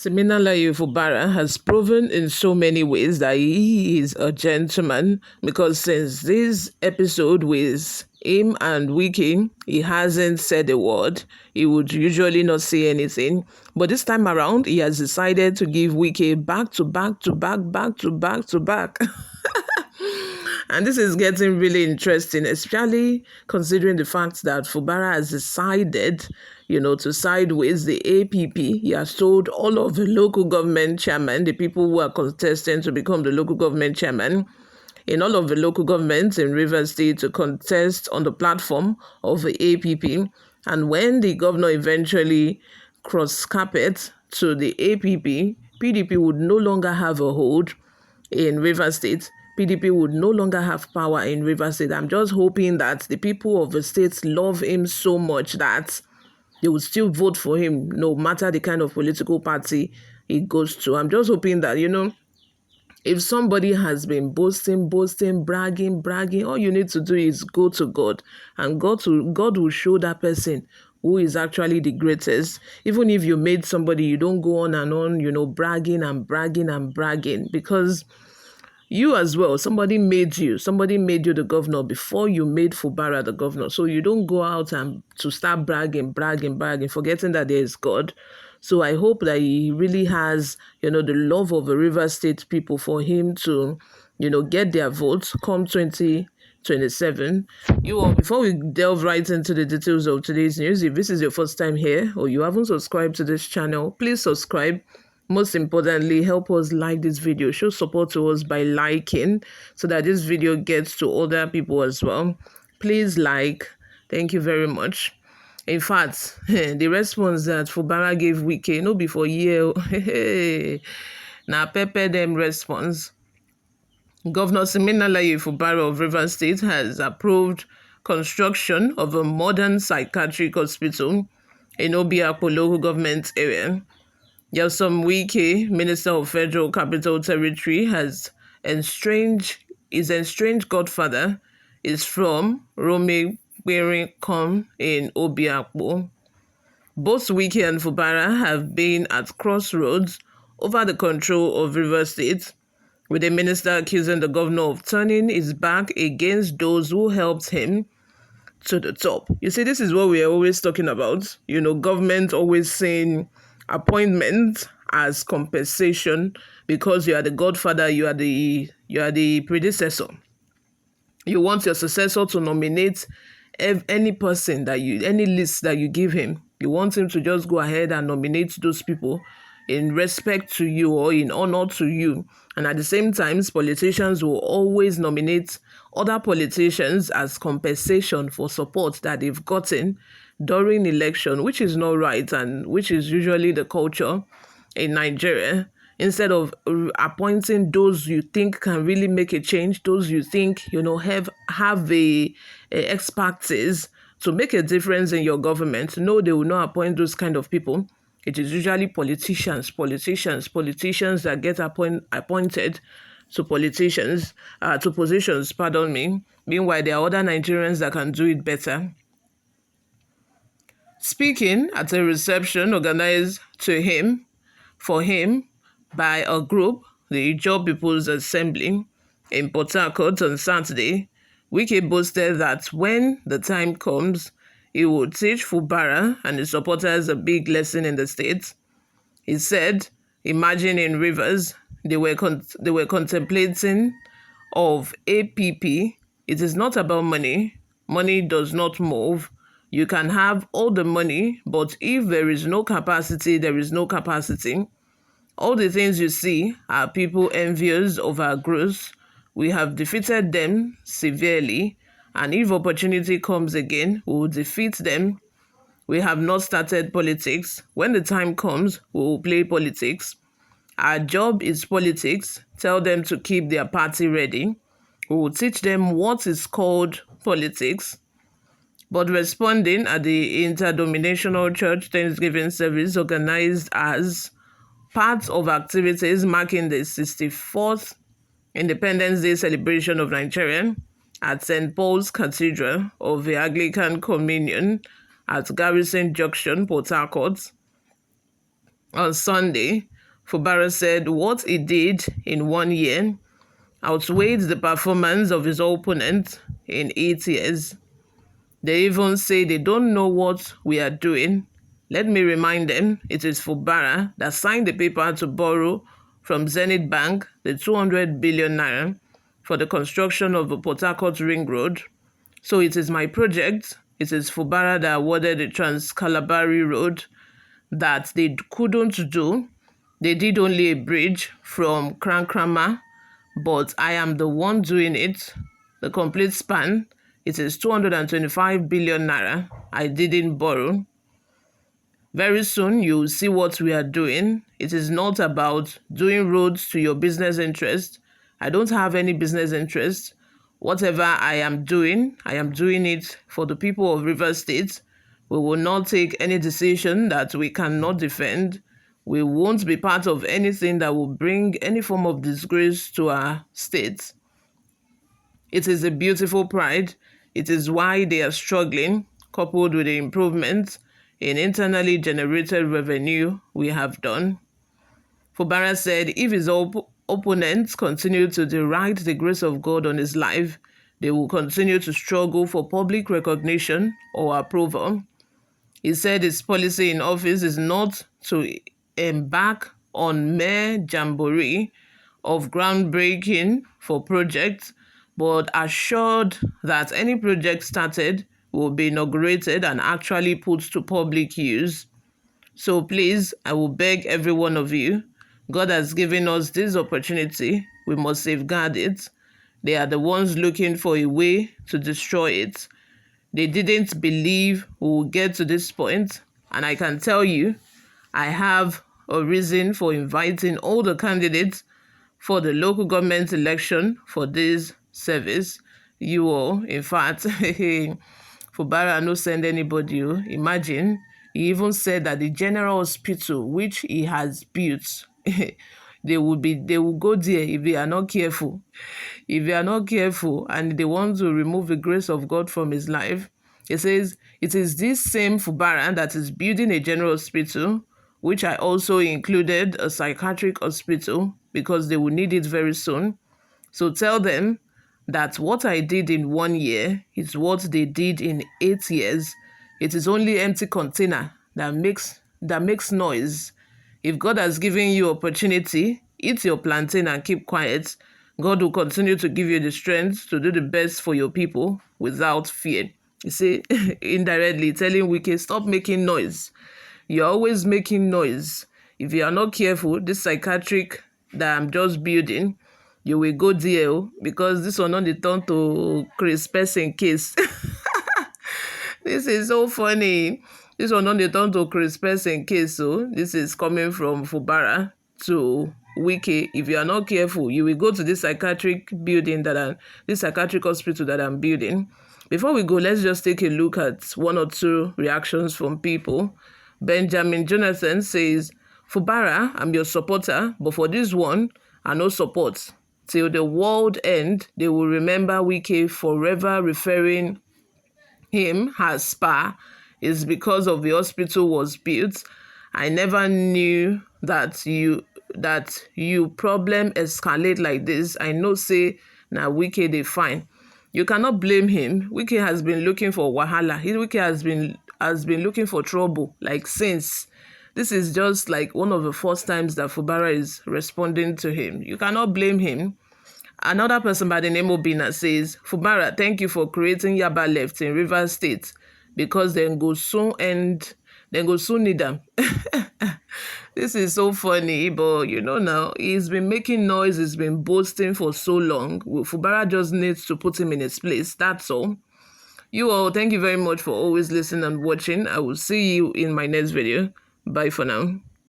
Siminalayi FUBARA has proven in so many ways that he is a gentleman, because since this episode with him and Wiki, he hasn't said a word. He would usually not say anything. But this time around, he has decided to give Wiki back to back to back, back to back to back. And this is getting really interesting, especially considering the fact that FUBARA has decided, to side with the APP. He has told all of the local government chairmen, the people who are contesting to become the local government chairman, in all of the local governments in Rivers State, to contest on the platform of the APP. And when the governor eventually cross carpet to the APP, PDP would no longer have a hold in Rivers State. PDP would no longer have power in Rivers State. I'm just hoping that the people of the state love him so much that they would still vote for him, no matter the kind of political party he goes to. I'm just hoping that, if somebody has been boasting, bragging, all you need to do is go to God, and God will show that person who is actually the greatest. Even if you made somebody, you don't go on and on, bragging, because you as well, somebody made you the governor before you made FUBARA the governor. So you don't go out and to start bragging, forgetting that there is God. So I hope that he really has, the love of the River State people for him to, get their votes come 2027. Before we delve right into the details of today's news, if this is your first time here or you haven't subscribed to this channel, please subscribe. Most importantly, help us like this video. Show support to us by liking so that this video gets to other people as well. Please like. Thank you very much. In fact, the response that FUBARA gave Wike, no before year, now pepper them response. Governor Siminalayi FUBARA of Rivers State has approved construction of a modern psychiatric hospital in Obiakpo local government area. Nyesom Wike, Minister of Federal Capital Territory, his estranged godfather is from Rome Berikom in Obiakpo. Both Wike and FUBARA have been at crossroads over the control of Rivers State, with the minister accusing the governor of turning his back against those who helped him to the top. You see, this is what we are always talking about. Government always saying appointment as compensation because you are the godfather, you are the predecessor. You want your successor to nominate any person any list that you give him. You want him to just go ahead and nominate those people in respect to you or in honor to you. And at the same time, politicians will always nominate other politicians as compensation for support that they've gotten during election, which is not right and which is usually the culture in Nigeria. Instead of appointing those you think can really make a change, those you think, have a expertise to make a difference in your government, no, they will not appoint those kind of people. It is usually politicians that get appointed to positions, Meanwhile, there are other Nigerians that can do it better. Speaking at a reception organized for him by a group, the Ijaw People's Assembly in Port Harcourt on Saturday, Wike boasted that when the time comes, he would teach FUBARA and his supporters a big lesson in the state. He said, imagine in Rivers, they were contemplating of APP. It is not about money. Money does not move. You can have all the money, but if there is no capacity, there is no capacity. All the things you see are people envious of our growth. We have defeated them severely, and if opportunity comes again, we will defeat them. We have not started politics. When the time comes, we will play politics. Our job is politics. Tell them to keep their party ready. We will teach them what is called politics. But responding at the interdenominational church Thanksgiving service organized as part of activities marking the 64th Independence Day celebration of Nigeria at St. Paul's Cathedral of the Anglican Communion at Garrison Junction, Port Harcourt, on Sunday, FUBARA said what he did in 1 year outweighed the performance of his opponent in 8 years. They even say they don't know what we are doing. Let me remind them, it is FUBARA that signed the paper to borrow from Zenith Bank the 200 billion naira for the construction of the Port Harcourt Ring Road. So it is my project. It is FUBARA that awarded the Trans-Calabari Road that they couldn't do. They did only a bridge from Krankrama, but I am the one doing it. The complete span, it is 225 billion naira. I didn't borrow. Very soon, you'll see what we are doing. It is not about doing roads to your business interest. I don't have any business interest. Whatever I am doing it for the people of Rivers State. We will not take any decision that we cannot defend. We won't be part of anything that will bring any form of disgrace to our state. It is a beautiful pride. It is why they are struggling, coupled with the improvements in internally generated revenue we have done. FUBARA said if his opponents continue to deride the grace of God on his life, they will continue to struggle for public recognition or approval. He said his policy in office is not to embark on mere jamboree of groundbreaking for projects, but assured that any project started will be inaugurated and actually put to public use. So please, I will beg every one of you, God has given us this opportunity. We must safeguard it. They are the ones looking for a way to destroy it. They didn't believe we would get to this point, and I can tell you, I have a reason for inviting all the candidates for the local government election for this service. You all, in fact, FUBARA no send anybody. Imagine, he even said that the general hospital which he has built, they will go there if they are not careful. If they are not careful and they want to remove the grace of God from his life, he says, it is this same FUBARA that is building a general hospital, which I also included a psychiatric hospital because they will need it very soon. So tell them that what I did in 1 year is what they did in 8 years. It is only empty container that makes noise. If God has given you opportunity, eat your plantain and keep quiet. God will continue to give you the strength to do the best for your people without fear. You see, indirectly telling Wike, stop making noise. You're always making noise. If you are not careful, this psychiatric that I'm just building, you will go there because this one on the turn to Chris person case. This is so funny. This one on the turn to Chris person case. So this is coming from FUBARA to Wike. If you are not careful, you will go to this psychiatric building this psychiatric hospital that I'm building. Before we go, let's just take a look at one or two reactions from people. Benjamin Jonathan says, FUBARA, I'm your supporter, but for this one, I no support. Till the world end, they will remember Wike forever referring him as spa is because of the hospital was built. I never knew that you problem escalate like this. I know say now Wike they fine. You cannot blame him. Wike has been looking for wahala. Wike has been looking for trouble like since. This is just like one of the first times that FUBARA is responding to him. You cannot blame him. Another person by the name of Bina says, FUBARA, thank you for creating Yaba Left in Rivers State because then go soon need them. This is so funny, but you know now, he's been making noise, he's been boasting for so long. FUBARA just needs to put him in his place, that's all. You all, thank you very much for always listening and watching. I will see you in my next video. Bye for now.